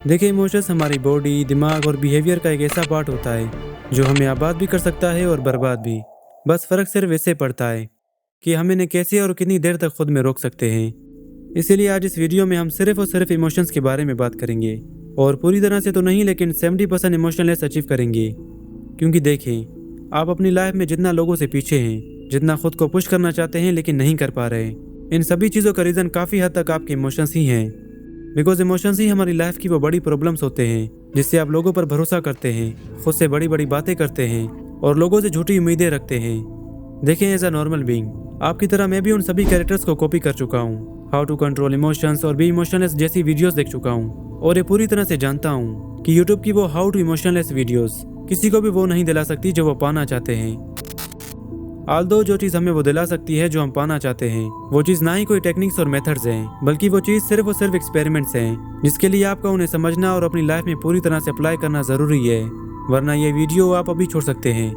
देखिए, इमोशंस हमारी बॉडी, दिमाग और बिहेवियर का एक ऐसा पार्ट होता है जो हमें आबाद भी कर सकता है और बर्बाद भी। बस फ़र्क सिर्फ इससे पड़ता है कि हम इन्हें कैसे और कितनी देर तक खुद में रोक सकते हैं। इसीलिए आज इस वीडियो में हम सिर्फ और सिर्फ इमोशंस के बारे में बात करेंगे, और पूरी तरह से तो नहीं, लेकिन 70% इमोशनलेस अचीव करेंगे। क्योंकि देखें, आप अपनी लाइफ में जितना लोगों से पीछे हैं, जितना खुद को पुश करना चाहते हैं लेकिन नहीं कर पा रहे, इन सभी चीज़ों का रीज़न काफ़ी हद तक आपके इमोशंस ही हैं। बिकॉज इमोशंस ही हमारी लाइफ की वो बड़ी प्रॉब्लम्स होते हैं जिससे आप लोगों पर भरोसा करते हैं, खुद से बड़ी बड़ी बातें करते हैं और लोगों से झूठी उम्मीदें रखते हैं। देखें, एज अ नॉर्मल बीइंग आपकी तरह मैं भी उन सभी कैरेक्टर्स को कॉपी कर चुका हूँ। हाउ टू कंट्रोल इमोशंस और बी इमोशनलेस जैसी वीडियोस देख चुका हूँ, और ये पूरी तरह से जानता हूँ कि यूट्यूब की वो हाउ टू इमोशनलेस वीडियोस किसी को भी वो नहीं दिला सकती जो वो पाना चाहते हैं। आल्दो जो चीज़ हमें वो दिला सकती है जो हम पाना चाहते हैं, वो चीज़ ना ही कोई टेक्निक्स और मेथड्स हैं, बल्कि वो चीज़ सिर्फ और सिर्फ एक्सपेरिमेंट्स हैं, जिसके लिए आपका उन्हें समझना और अपनी लाइफ में पूरी तरह से अप्लाई करना ज़रूरी है, वरना ये वीडियो आप अभी छोड़ सकते हैं।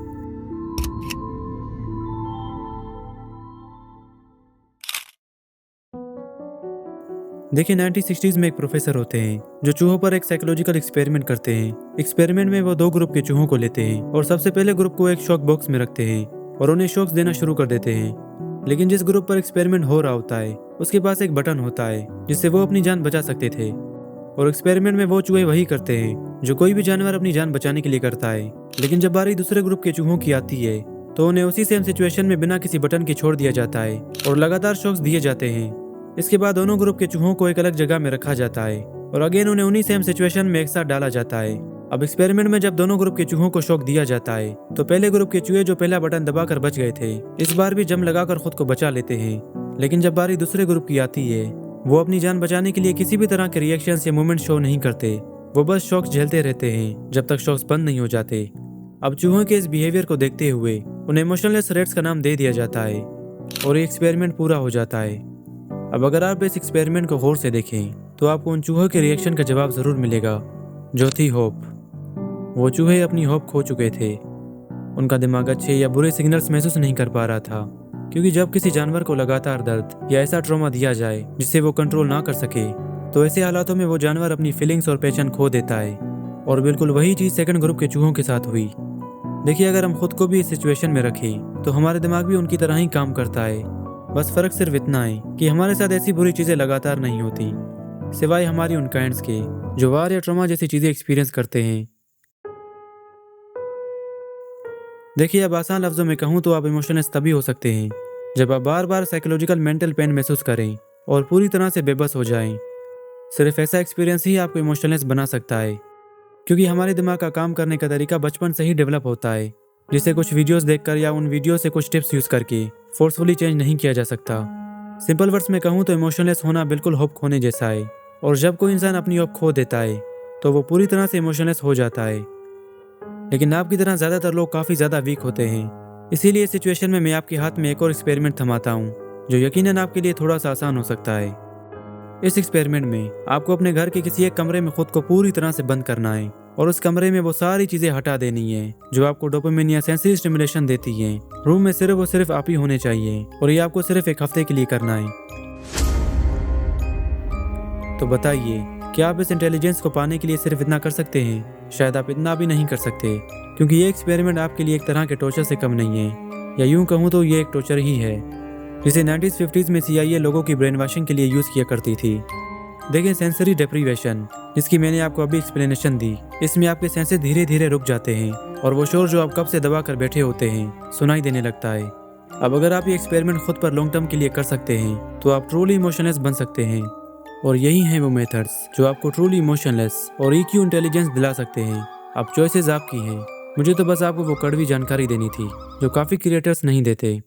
देखिए, 1960s में एक प्रोफेसर होते हैं जो चूहों पर एक साइकोलॉजिकल एक्सपेरिमेंट करते हैं। एक्सपेरिमेंट में वो दो ग्रुप के चूहों को लेते हैं और सबसे पहले ग्रुप को एक शॉक बॉक्स में रखते हैं और उन्हें शॉक्स देना शुरू कर देते हैं। लेकिन जिस ग्रुप पर एक्सपेरिमेंट हो रहा होता है उसके पास एक बटन होता है जिससे वो अपनी जान बचा सकते थे, और एक्सपेरिमेंट में वो चूहे वही करते हैं जो कोई भी जानवर अपनी जान बचाने के लिए करता है। लेकिन जब बारी दूसरे ग्रुप के चूहों की आती है तो उन्हें उसी सेम सिचुएशन में बिना किसी बटन के छोड़ दिया जाता है और लगातार शॉक्स दिए जाते हैं। इसके बाद दोनों ग्रुप के चूहों को एक अलग जगह में रखा जाता है और अगेन उन्हें उन्हीं सेम सिचुएशन में एक साथ डाला जाता है। अब एक्सपेरिमेंट में जब दोनों ग्रुप के चूहों को शॉक दिया जाता है तो पहले ग्रुप के चूहे जो पहला बटन दबाकर बच गए थे, इस बार भी जम लगाकर खुद को बचा लेते हैं। लेकिन जब बारी दूसरे ग्रुप की आती है, वो अपनी जान बचाने के लिए किसी भी तरह के रिएक्शन या मूवमेंट शो नहीं करते, वो बस शॉक्स झेलते रहते हैं जब तक शॉक्स बंद नहीं हो जाते। अब चूहों के इस बिहेवियर को देखते हुए उन्हें इमोशनलेस रेट्स का नाम दे दिया जाता है और ये एक्सपेरिमेंट पूरा हो जाता है। अब अगर आप इस एक्सपेरिमेंट को गौर से देखें तो आपको उन चूहों के रिएक्शन का जवाब ज़रूर मिलेगा, जो थी होप। वो चूहे अपनी होप खो चुके थे। उनका दिमाग अच्छे या बुरे सिग्नल्स महसूस नहीं कर पा रहा था, क्योंकि जब किसी जानवर को लगातार दर्द या ऐसा ट्रॉमा दिया जाए जिससे वो कंट्रोल ना कर सके, तो ऐसे हालातों में वो जानवर अपनी फीलिंग्स और पहचान खो देता है। और बिल्कुल वही चीज़ सेकंड ग्रुप के चूहों के साथ हुई। देखिए, अगर हम खुद को भी इस सिचुएशन में रखें तो हमारे दिमाग भी उनकी तरह ही काम करता है। बस फ़र्क सिर्फ इतना है कि हमारे साथ ऐसी बुरी चीज़ें लगातार नहीं होती, सिवाय हमारी उन काइंड्स के जो वार या ट्रॉमा जैसी चीज़ें एक्सपीरियंस करते हैं। देखिए, अब आसान लफ्ज़ों में कहूँ तो आप इमोशनलेस तभी हो सकते हैं जब आप बार बार साइकोलॉजिकल मेंटल पेन महसूस करें और पूरी तरह से बेबस हो जाएं। सिर्फ ऐसा एक्सपीरियंस ही आपको इमोशनलेस बना सकता है, क्योंकि हमारे दिमाग का काम करने का तरीका बचपन से ही डेवलप होता है, जिसे कुछ वीडियोस देखकर या उन वीडियो से कुछ टिप्स यूज़ करके फोर्सफुली चेंज नहीं किया जा सकता। सिंपल वर्ड्स में कहूँ तो इमोशनलेस होना बिल्कुल होप खोने जैसा है, और जब कोई इंसान अपनी होप खो देता है तो वो पूरी तरह से इमोशनलेस हो जाता है। लेकिन आपकी तरह ज़्यादातर लोग काफ़ी ज़्यादा वीक होते हैं, इसीलिए इस सिचुएशन में मैं आपके हाथ में एक और एक्सपेरिमेंट थमाता हूँ जो यकीनन आपके लिए थोड़ा सा आसान हो सकता है। इस एक्सपेरिमेंट में आपको अपने घर के किसी एक कमरे में खुद को पूरी तरह से बंद करना है और उस कमरे में वो सारी चीज़ें हटा देनी है जो आपको डोपामिन या सेंसरी स्टिमुलेशन देती हैं। रूम में सिर्फ और सिर्फ आप ही होने चाहिए, और ये आपको सिर्फ एक हफ्ते के लिए करना है। तो बताइए, क्या आप इस इंटेलिजेंस को पाने के लिए सिर्फ इतना कर सकते हैं? शायद आप इतना भी नहीं कर सकते, क्योंकि ये एक्सपेरिमेंट आपके लिए एक तरह के टॉर्चर से कम नहीं है, या यूं कहूँ तो ये एक टॉर्चर ही है जिसे 1950s में CIA लोगों की ब्रेन वॉशिंग के लिए यूज़ किया करती थी। देखें, सेंसरी डेप्रीवेशन, जिसकी मैंने आपको अभी एक्सप्लेनेशन दी, इसमें आपके सेंसेस धीरे धीरे रुक जाते हैं और वो शोर जो आप कब से दबा कर बैठे होते हैं सुनाई देने लगता है। अब अगर आप ये एक्सपेरिमेंट खुद पर लॉन्ग टर्म के लिए कर सकते हैं तो आप ट्रूली इमोशनलेस बन सकते हैं, और यही हैं वो मेथड्स जो आपको ट्रूली इमोशनलेस और EQ इंटेलिजेंस दिला सकते हैं। अब चॉइसेस आपकी हैं, मुझे तो बस आपको वो कड़वी जानकारी देनी थी जो काफ़ी क्रिएटर्स नहीं देते।